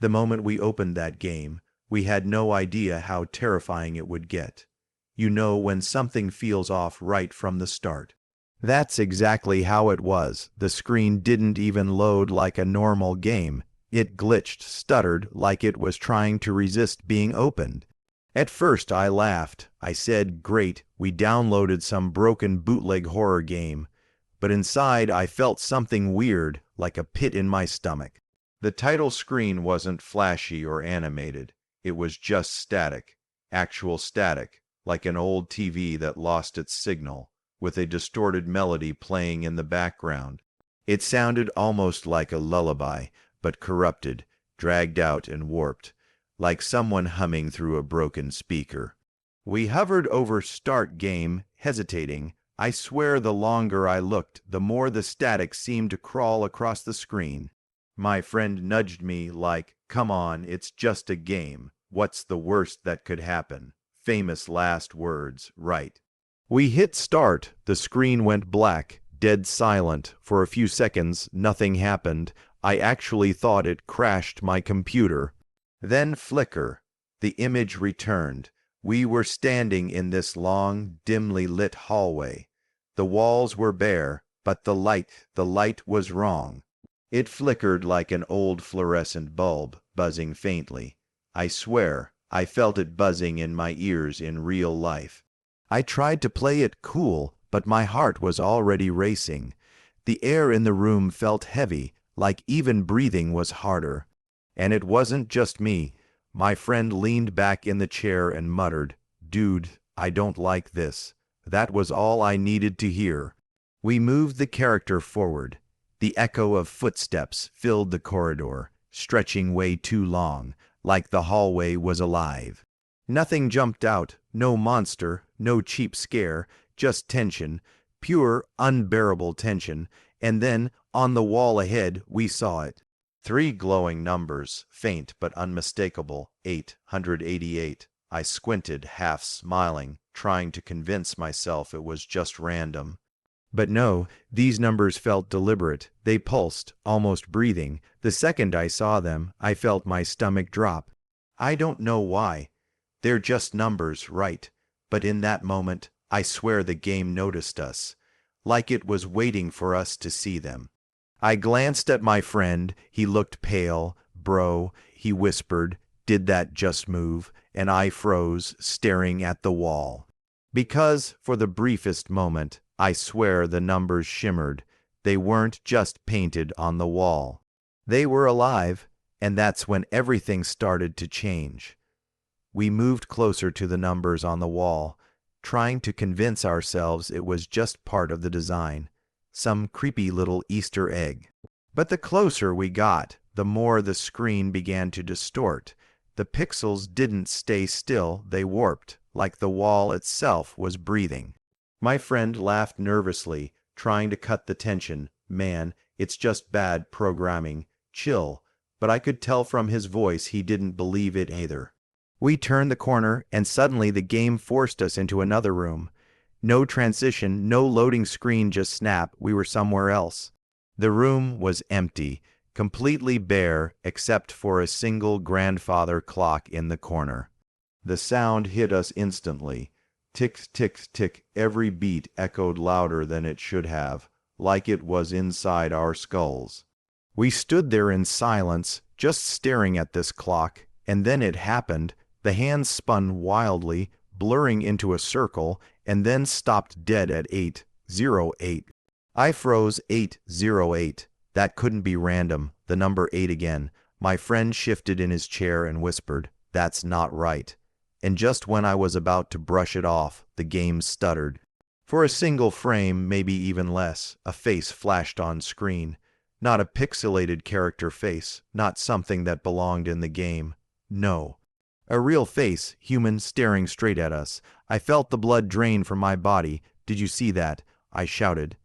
The moment we opened that game, we had no idea how terrifying it would get. You know when something feels off right from the start. That's exactly how it was. The screen didn't even load like a normal game. It glitched, stuttered, like it was trying to resist being opened. At first I laughed. I said, great, we downloaded some broken bootleg horror game. But inside I felt something weird, like a pit in my stomach. The title screen wasn't flashy or animated. It was just static. Actual static, like an old TV that lost its signal, with a distorted melody playing in the background. It sounded almost like a lullaby, but corrupted, dragged out and warped, like someone humming through a broken speaker. We hovered over Start Game, hesitating. I swear the longer I looked, the more the static seemed to crawl across the screen. My friend nudged me like, come on, it's just a game. What's the worst that could happen? Famous last words, right? We hit start. The screen went black, dead silent. For a few seconds, nothing happened. I actually thought it crashed my computer. Then flicker. The image returned. We were standing in this long, dimly lit hallway. The walls were bare, but the light was wrong. It flickered like an old fluorescent bulb, buzzing faintly. I swear, I felt it buzzing in my ears in real life. I tried to play it cool, but my heart was already racing. The air in the room felt heavy, like even breathing was harder. And it wasn't just me. My friend leaned back in the chair and muttered, "Dude, I don't like this." That was all I needed to hear. We moved the character forward. The echo of footsteps filled the corridor, stretching way too long, like the hallway was alive. Nothing jumped out, no monster, no cheap scare, just tension, pure, unbearable tension, and then, on the wall ahead, we saw it. 3 glowing numbers, faint but unmistakable, 888. I squinted, half smiling, trying to convince myself it was just random. But no, these numbers felt deliberate. They pulsed, almost breathing. The second I saw them, I felt my stomach drop. I don't know why. They're just numbers, right? But in that moment, I swear the game noticed us, like it was waiting for us to see them. I glanced at my friend. He looked pale. Bro, he whispered, did that just move? And I froze, staring at the wall. Because, for the briefest moment, I swear the numbers shimmered. They weren't just painted on the wall. They were alive, and that's when everything started to change. We moved closer to the numbers on the wall, trying to convince ourselves it was just part of the design, some creepy little Easter egg. But the closer we got, the more the screen began to distort. The pixels didn't stay still, they warped, like the wall itself was breathing. My friend laughed nervously, trying to cut the tension. Man, it's just bad programming. Chill. But I could tell from his voice he didn't believe it either. We turned the corner, and suddenly the game forced us into another room. No transition, no loading screen, just snap, we were somewhere else. The room was empty, completely bare except for a single grandfather clock in the corner. The sound hit us instantly. Tick, tick, tick, every beat echoed louder than it should have, like it was inside our skulls. We stood there in silence, just staring at this clock, and then it happened. The hands spun wildly, blurring into a circle, and then stopped dead at 808. I froze. 808. That couldn't be random. The number 8 again. My friend shifted in his chair and whispered, "That's not right." And just when I was about to brush it off, the game stuttered. For a single frame, maybe even less, a face flashed on screen. Not a pixelated character face, not something that belonged in the game. No. A real face, human, staring straight at us. I felt the blood drain from my body. "Did you see that?" I shouted.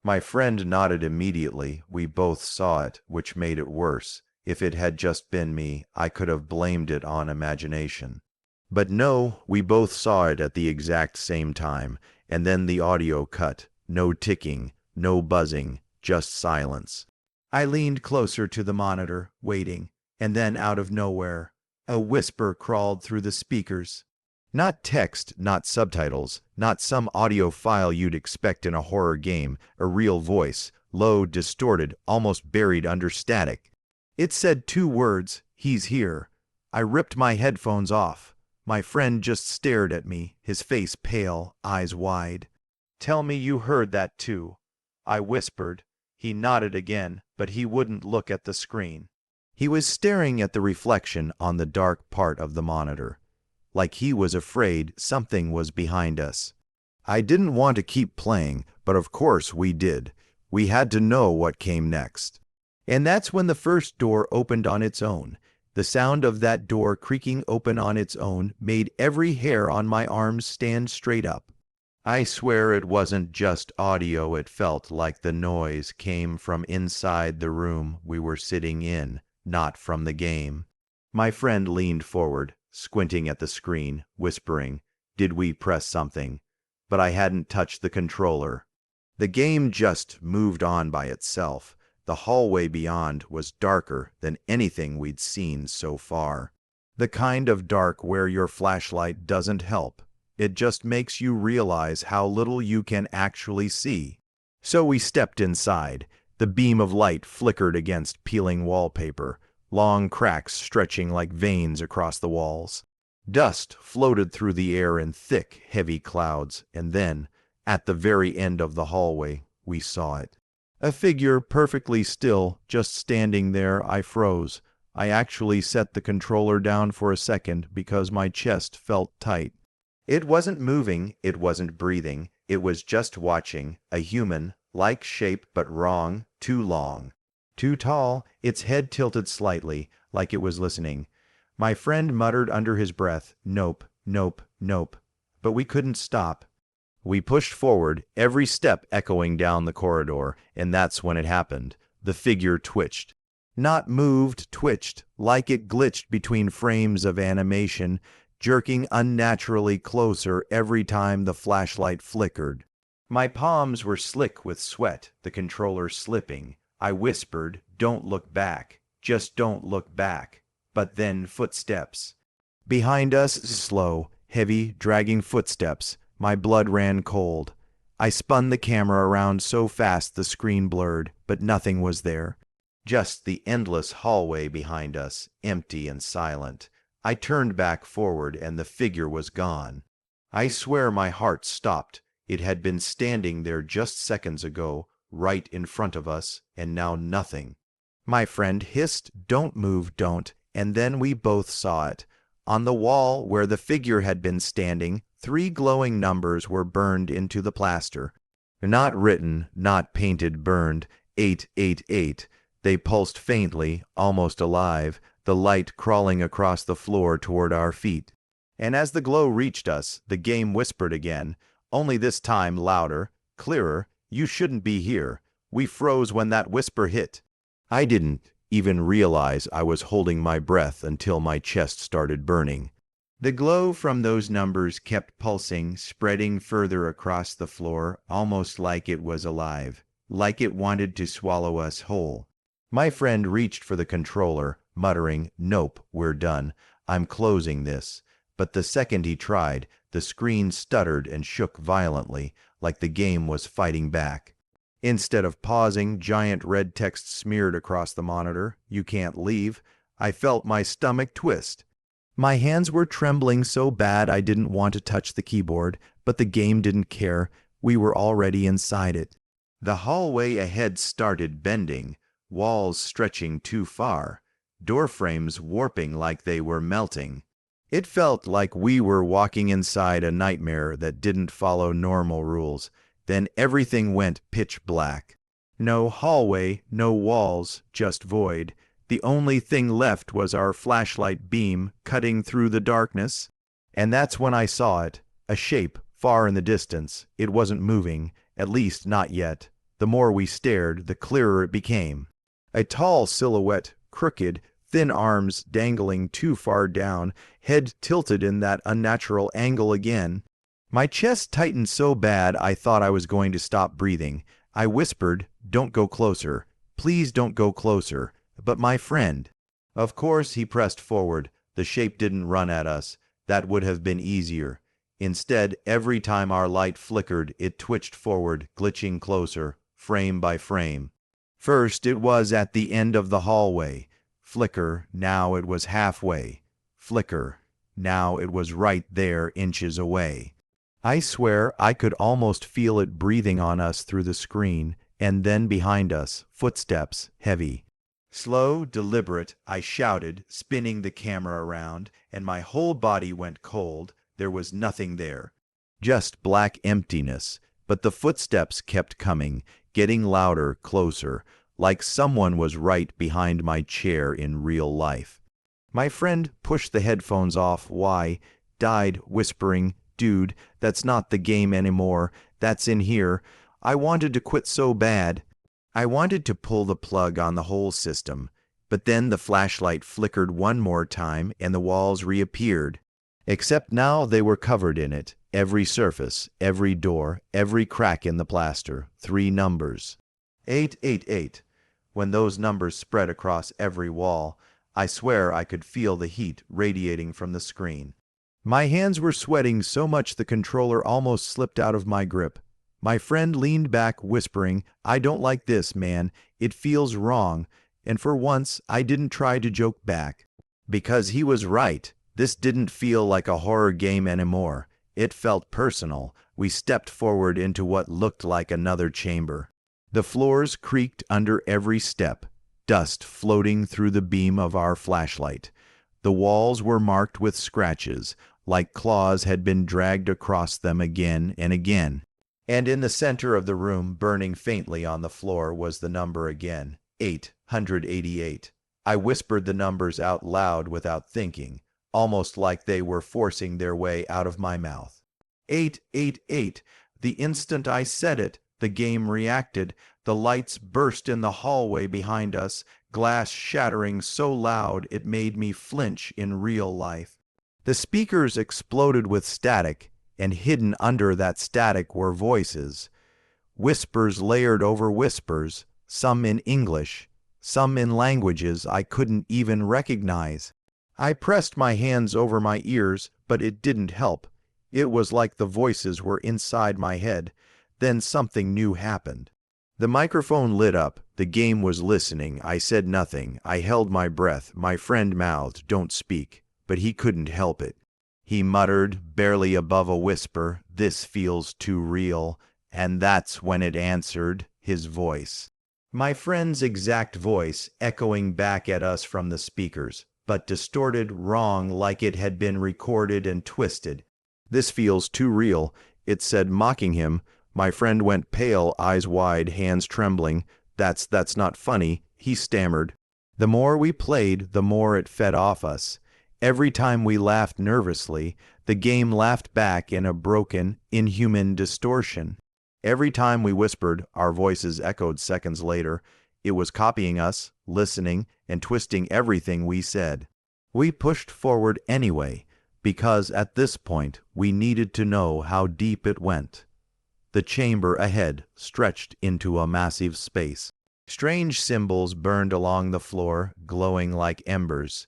My friend nodded immediately. We both saw it, which made it worse. If it had just been me, I could have blamed it on imagination. But no, we both saw it at the exact same time, and then the audio cut. No ticking, no buzzing, just silence. I leaned closer to the monitor, waiting. And then out of nowhere, a whisper crawled through the speakers. Not text, not subtitles, not some audio file you'd expect in a horror game, a real voice, low, distorted, almost buried under static. It said 2 words, "He's here." I ripped my headphones off. My friend just stared at me, his face pale, eyes wide. "Tell me you heard that too," I whispered. He nodded again, but he wouldn't look at the screen. He was staring at the reflection on the dark part of the monitor, like he was afraid something was behind us. I didn't want to keep playing, but of course we did. We had to know what came next. And that's when the first door opened on its own. The sound of that door creaking open on its own made every hair on my arms stand straight up. I swear it wasn't just audio, it felt like the noise came from inside the room we were sitting in, not from the game. My friend leaned forward, squinting at the screen, whispering, "Did we press something?" But I hadn't touched the controller. The game just moved on by itself. The hallway beyond was darker than anything we'd seen so far. The kind of dark where your flashlight doesn't help. It just makes you realize how little you can actually see. So we stepped inside. The beam of light flickered against peeling wallpaper, long cracks stretching like veins across the walls. Dust floated through the air in thick, heavy clouds, and then, at the very end of the hallway, we saw it. A figure perfectly still, just standing there. I froze. I actually set the controller down for a second because my chest felt tight. It wasn't moving, it wasn't breathing, it was just watching, a human-like shape but wrong, too long. Too tall, its head tilted slightly, like it was listening. My friend muttered under his breath, "Nope, nope, nope." But we couldn't stop. We pushed forward, every step echoing down the corridor, and that's when it happened. The figure twitched. Not moved, twitched, like it glitched between frames of animation, jerking unnaturally closer every time the flashlight flickered. My palms were slick with sweat, the controller slipping. I whispered, "Don't look back. Just don't look back." But then footsteps. Behind us, slow, heavy, dragging footsteps. My blood ran cold. I spun the camera around so fast the screen blurred, but nothing was there. Just the endless hallway behind us, empty and silent. I turned back forward and the figure was gone. I swear my heart stopped. It had been standing there just seconds ago, right in front of us, and now nothing. My friend hissed, "Don't move, don't," and then we both saw it. On the wall where the figure had been standing, 3 glowing numbers were burned into the plaster. Not written, not painted, burned, 888. They pulsed faintly, almost alive, the light crawling across the floor toward our feet. And as the glow reached us, the game whispered again, only this time louder, clearer, "You shouldn't be here." We froze when that whisper hit. I didn't even realize I was holding my breath until my chest started burning. The glow from those numbers kept pulsing, spreading further across the floor, almost like it was alive, like it wanted to swallow us whole. My friend reached for the controller, muttering, "Nope, we're done. I'm closing this." But the second he tried, the screen stuttered and shook violently, like the game was fighting back. Instead of pausing, giant red text smeared across the monitor, "You can't leave." I felt my stomach twist. My hands were trembling so bad I didn't want to touch the keyboard, but the game didn't care. We were already inside it. The hallway ahead started bending, walls stretching too far, door frames warping like they were melting. It felt like we were walking inside a nightmare that didn't follow normal rules. Then everything went pitch black. No hallway, no walls, just void. The only thing left was our flashlight beam cutting through the darkness. And that's when I saw it, a shape far in the distance. It wasn't moving, at least not yet. The more we stared, the clearer it became. A tall silhouette, crooked, thin arms dangling too far down, head tilted in that unnatural angle again. My chest tightened so bad I thought I was going to stop breathing. I whispered, "Don't go closer. Please don't go closer." But my friend, Of course, he pressed forward. The shape didn't run at us. That would have been easier. Instead, every time our light flickered, it twitched forward, glitching closer, frame by frame. First, it was at the end of the hallway. Flicker, now it was halfway. Flicker, now it was right there, inches away. I swear I could almost feel it breathing on us through the screen, and then behind us, footsteps, heavy. Slow, deliberate, I shouted, spinning the camera around, and my whole body went cold. There was nothing there. Just black emptiness. But the footsteps kept coming, getting louder, closer, like someone was right behind my chair in real life. My friend pushed the headphones off. Why? Died, whispering, "Dude, that's not the game anymore. That's in here." I wanted to quit so bad. I wanted to pull the plug on the whole system. But then the flashlight flickered one more time and the walls reappeared. Except now they were covered in it. Every surface, every door, every crack in the plaster. 3 numbers. 888. When those numbers spread across every wall, I swear I could feel the heat radiating from the screen. My hands were sweating so much the controller almost slipped out of my grip. My friend leaned back, whispering, "I don't like this, man. It feels wrong." And for once, I didn't try to joke back. Because he was right. This didn't feel like a horror game anymore. It felt personal. We stepped forward into what looked like another chamber. The floors creaked under every step, dust floating through the beam of our flashlight. The walls were marked with scratches, like claws had been dragged across them again and again. And in the center of the room, burning faintly on the floor, was the number again, 888. I whispered the numbers out loud without thinking, almost like they were forcing their way out of my mouth. 888. The instant I said it, the game reacted. The lights burst in the hallway behind us, glass shattering so loud it made me flinch in real life. The speakers exploded with static, and hidden under that static were voices. Whispers layered over whispers, some in English, some in languages I couldn't even recognize. I pressed my hands over my ears, but it didn't help. It was like the voices were inside my head. Then something new happened. The microphone lit up. The game was listening. I said nothing. I held my breath. My friend mouthed, "Don't speak." But he couldn't help it. He muttered, barely above a whisper, "This feels too real." And that's when it answered, his voice. My friend's exact voice, echoing back at us from the speakers, but distorted, wrong, like it had been recorded and twisted. "This feels too real," it said, mocking him. My friend went pale, eyes wide, hands trembling. That's not funny," he stammered. The more we played, the more it fed off us. Every time we laughed nervously, the game laughed back in a broken, inhuman distortion. Every time we whispered, our voices echoed seconds later. It was copying us, listening, and twisting everything we said. We pushed forward anyway, because at this point we needed to know how deep it went. The chamber ahead stretched into a massive space. Strange symbols burned along the floor, glowing like embers.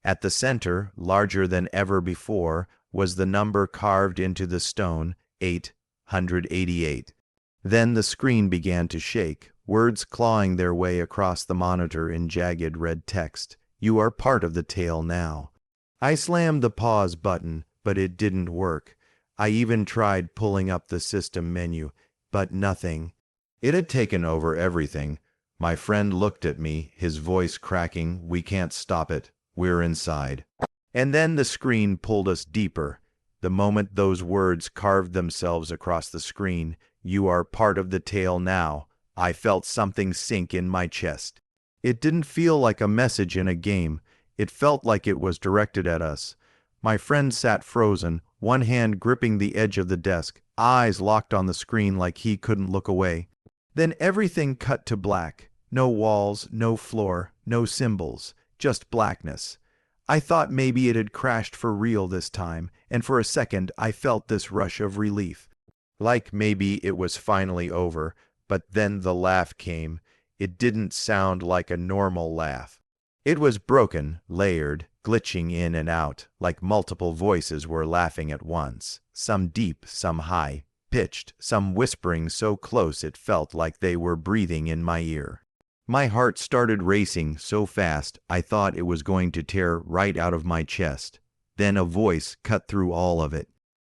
At the center, larger than ever before, was the number carved into the stone, 888. Then the screen began to shake, words clawing their way across the monitor in jagged red text. "You are part of the tale now." I slammed the pause button, but it didn't work. I even tried pulling up the system menu, but nothing. It had taken over everything. My friend looked at me, his voice cracking. "We can't stop it. We're inside." And then the screen pulled us deeper. The moment those words carved themselves across the screen, "You are part of the tale now," I felt something sink in my chest. It didn't feel like a message in a game. It felt like it was directed at us. My friend sat frozen, one hand gripping the edge of the desk, eyes locked on the screen like he couldn't look away. Then everything cut to black. No walls, no floor, no symbols, just blackness. I thought maybe it had crashed for real this time, and for a second I felt this rush of relief. Like maybe it was finally over, but then the laugh came. It didn't sound like a normal laugh. It was broken, layered, glitching in and out, like multiple voices were laughing at once, some deep, some high, pitched, some whispering so close it felt like they were breathing in my ear. My heart started racing so fast I thought it was going to tear right out of my chest. Then a voice cut through all of it.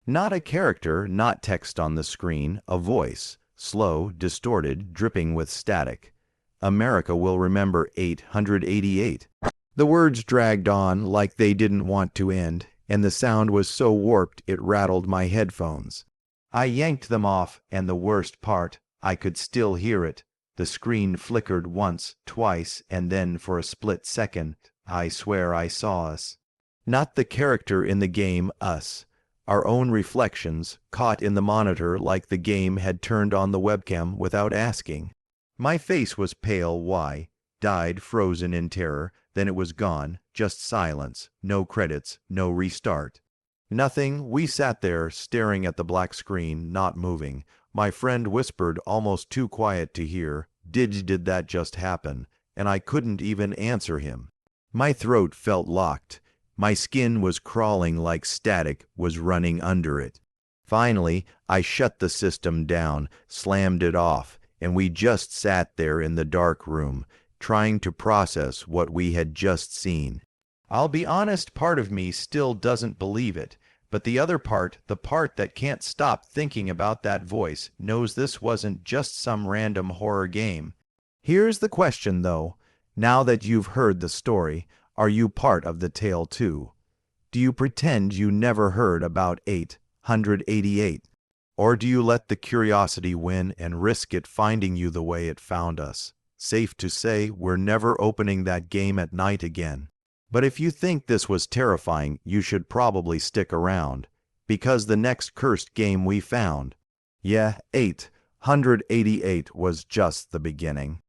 Not a character, not text on the screen, a voice, slow, distorted, dripping with static. America will remember 888. The words dragged on like they didn't want to end, and the sound was so warped it rattled my headphones. I yanked them off, and the worst part, I could still hear it. The screen flickered once, twice, and then for a split second, I swear I saw us. Not the character in the game, us. Our own reflections, caught in the monitor like the game had turned on the webcam without asking. My face was pale, died, frozen in terror, then it was gone, just silence, no credits, no restart. Nothing, we sat there, staring at the black screen, not moving. My friend whispered, almost too quiet to hear, did that just happen? And I couldn't even answer him. My throat felt locked. My skin was crawling like static was running under it. Finally, I shut the system down, slammed it off, and we just sat there in the dark room, trying to process what we had just seen. I'll be honest, part of me still doesn't believe it, but the other part, the part that can't stop thinking about that voice, knows this wasn't just some random horror game. Here's the question, though. Now that you've heard the story, are you part of the tale too? Do you pretend you never heard about 888? Or do you let the curiosity win and risk it finding you the way it found us? Safe to say, we're never opening that game at night again. But if you think this was terrifying, you should probably stick around, because the next cursed game we found, 888 was just the beginning.